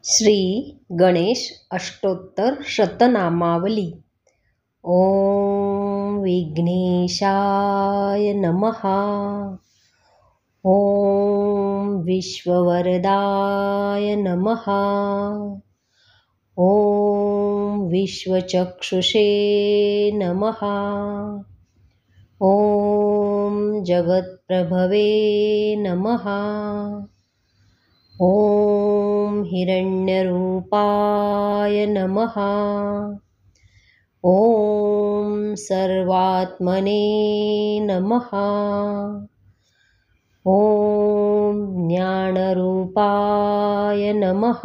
श्री गणेश अष्टोत्तर शतनामावली। ओम विघ्नेशाय नमः। ओम विश्ववरदाय नमः। ओम विश्वचक्षुषे नमः। ओम जगत्प्रभवे नमः। ओम हिरण्यरूपाय नमः। ओम सर्वात्मने नमः। ओम ज्ञानरूपाय नमः।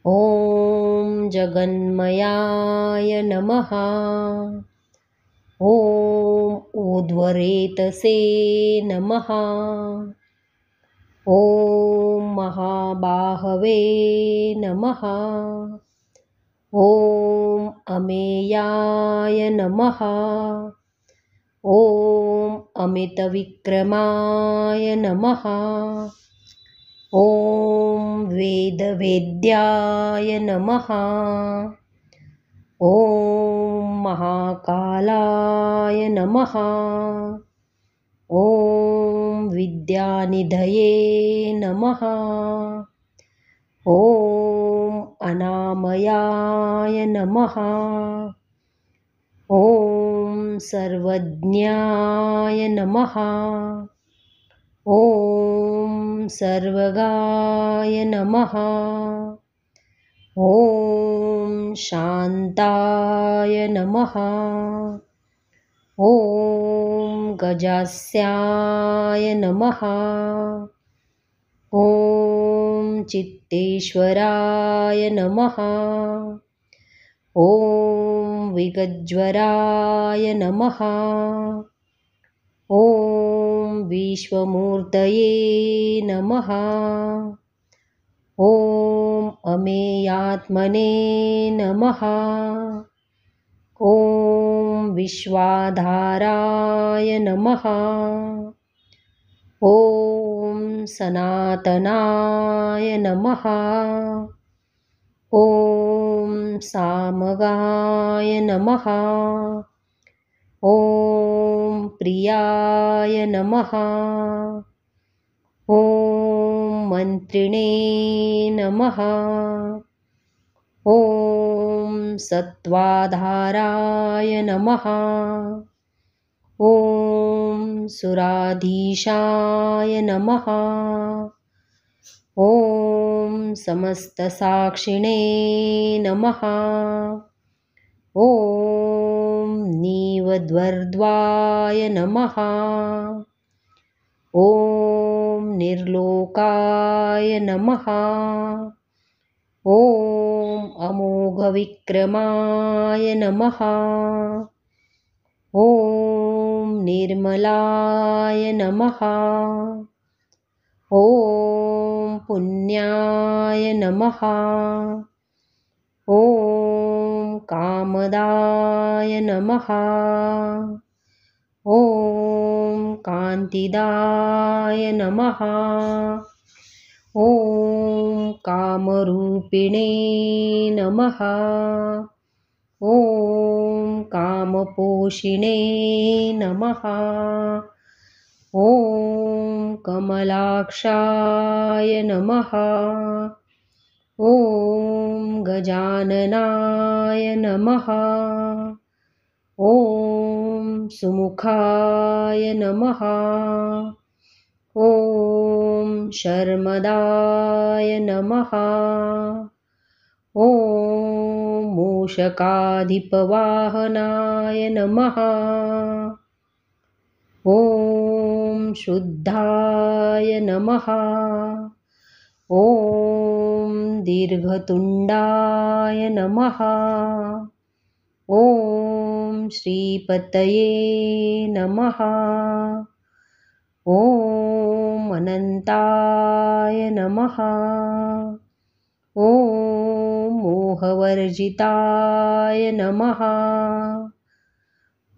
ओम जगन्मयाय नमः। ओम ऊर्ध्वरेतसे नमः। ओम महाबाहवे नमः। ओम अमेयाय नमः। ओम अमितविक्रमाय नमः। ओम वेदवेद्याय नमः। ओम महाकालाय नमः। ओम विद्यानिधये नमः। ओम अनामयाय नमः। ओम सर्वज्ञाय नमः। ओम सर्वगाय नमः। ओम शान्ताय नमः। ओम गजास्याय नमः। ओम चित्तेश्वराय नमः। ओम विगज्वराय नमः। ओम विश्वमूर्तये नमः। ओम अमेयात्मने नमः। ओम विश्वाधाराय नमः। ओम सनातनाय नमः। ओम सामगाय नमः। ओम प्रियाय नमः। ओम मंत्रिणे नमः। ओम सत्त्वाधाराय नमः। ओम सुराधीशाय नमः। ओम समस्तसाक्षिणे नमः। ओम नीवद्वर्द्वाय नमः। ओम निर्लोकाय नमः। ओम अमोघविक्रमाय नमः। ओम निर्मलाय नमः। ओम पुण्याय नमः। ओम कामदाय नमः। ओम कान्तिदाय नमः। ओम कामरूपिणे नमः। ओम कामपोषिणे नमः। ओम कमलाक्षाय नमः। ओम गजाननाय नमः। ओम सुमुखाय नमः। ओम शर्मदाय नमः। ओम मूषकाधिपवाहनाय नमः। ओम शुद्धाय नमः। ओम दीर्घतुण्डाय नमः। ओम श्रीपतये नमः। ओम अनन्ताय नमः। ओम मोहवर्जिताय नमः।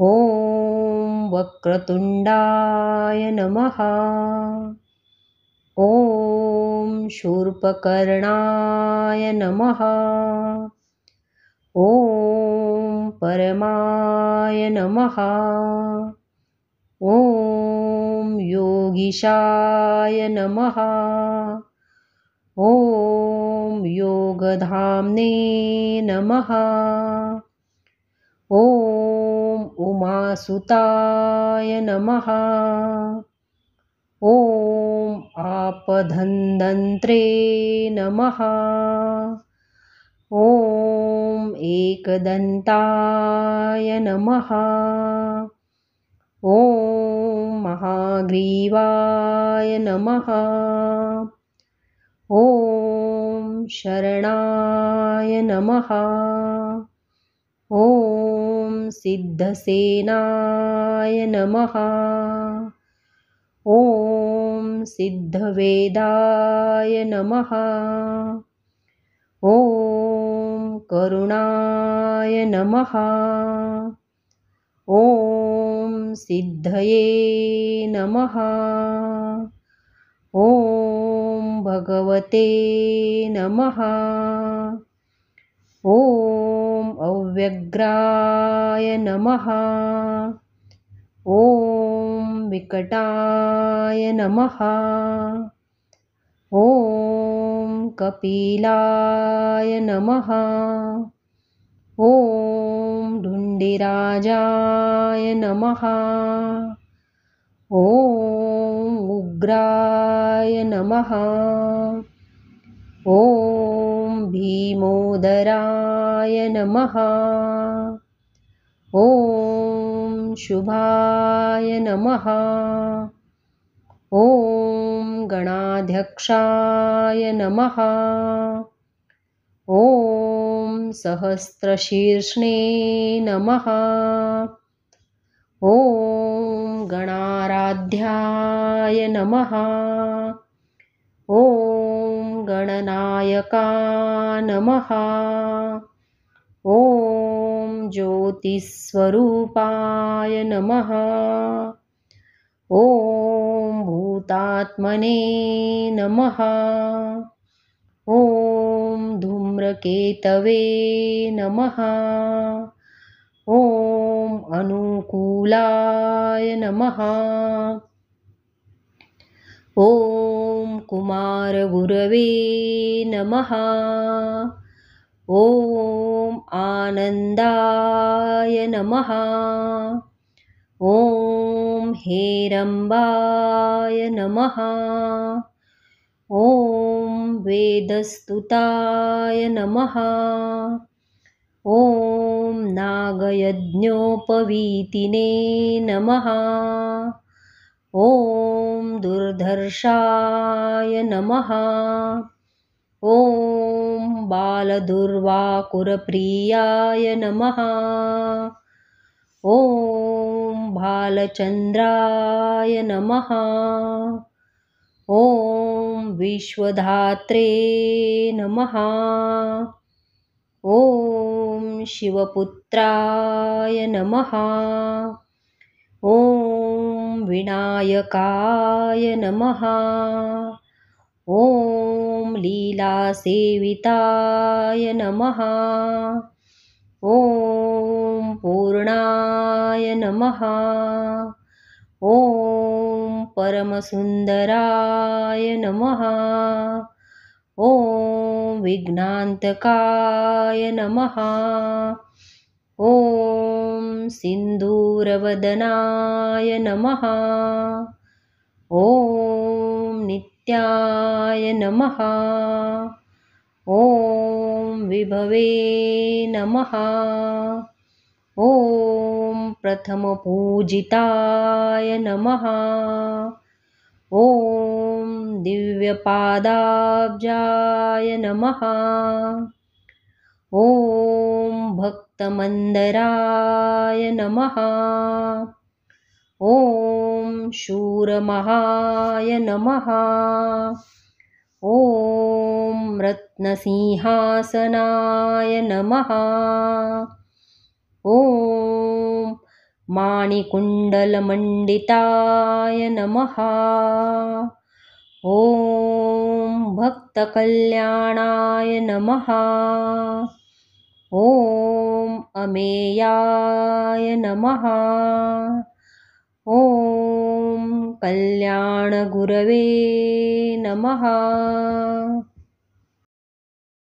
ओम वक्रतुण्डाय नमः। ॐ शूर्पकर्णाय नमः। ॐ परमाय नमः। ॐ योगीशाय नमः। ॐ योगधाम्ने नमः। ॐ उमासुताय नमः। ॐ आपधन्वन्त्रे नमः। ॐ एकदन्ताय नमः। ॐ महाग्रीवाय नमः। ॐ शरणाय नमः। ॐ सिद्धसेनाय नमः। ॐ सिद्धवेदाय नमः। ॐ करुणाय नमः। ॐ सिद्धये नमः। ॐ भगवते नमः। ॐ अव्यग्राय नमः। ॐ विकटाय नमः। ॐ कपिलाय नमः। ॐ ढुण्डिराजाय नमः। ॐ उग्राय नमः। ॐ भीमोदराय नमः। ॐ शुभाय नमः। ॐ गणाध्यक्षाय नमः। ॐ सहस्रशीर्ष्णे नमः। ॐ गणाराध्याय नमः। ॐ गणनायका नमः। ॐ ज्योतिस्वरूपाय नमः। ॐ भूतात्मने नमः। ॐ धूम्रकेतवे नमः। ॐ अनुकूलाय नमः। ॐ कुमारगुरवे नमः। ॐ आनन्दाय नमः। ॐ हेरम्बाय नमः। ॐ वेदस्तुताय नमः। ॐ नागयज्ञोपवीतिने नमः। ॐ दुर्धर्षाय नमः। ॐ बालदुर्वाकुरप्रियाय नमः। ॐ भालचन्द्राय नमः। ॐ विश्वधात्रे नमः। ॐ शिवपुत्राय नमः। ॐ विनायकाय नमः। ॐ लीलासेविताय नमः। ॐ पूर्णाय नमः। ॐ परमसुन्दराय नमः। ॐ विघ्नान्तकाय नमः। ॐ सिन्दूरवदनाय नमः। ॐ नित्याय नमः। ॐ विभवे नमः। ॐ प्रथमपूजिताय नमः। ॐ दिव्यपादाब्जाय नमः। ॐ भक्तमन्दराय नमः। ॐ शूरमहाय नमः। ॐ रत्नसिंहासनाय नमः। ॐ माणिकुण्डलमण्डिताय नमः। ॐ भक्तकल्याणाय नमः। ॐ अमेयाय नमः। ॐ कल्याणगुरवे नमः।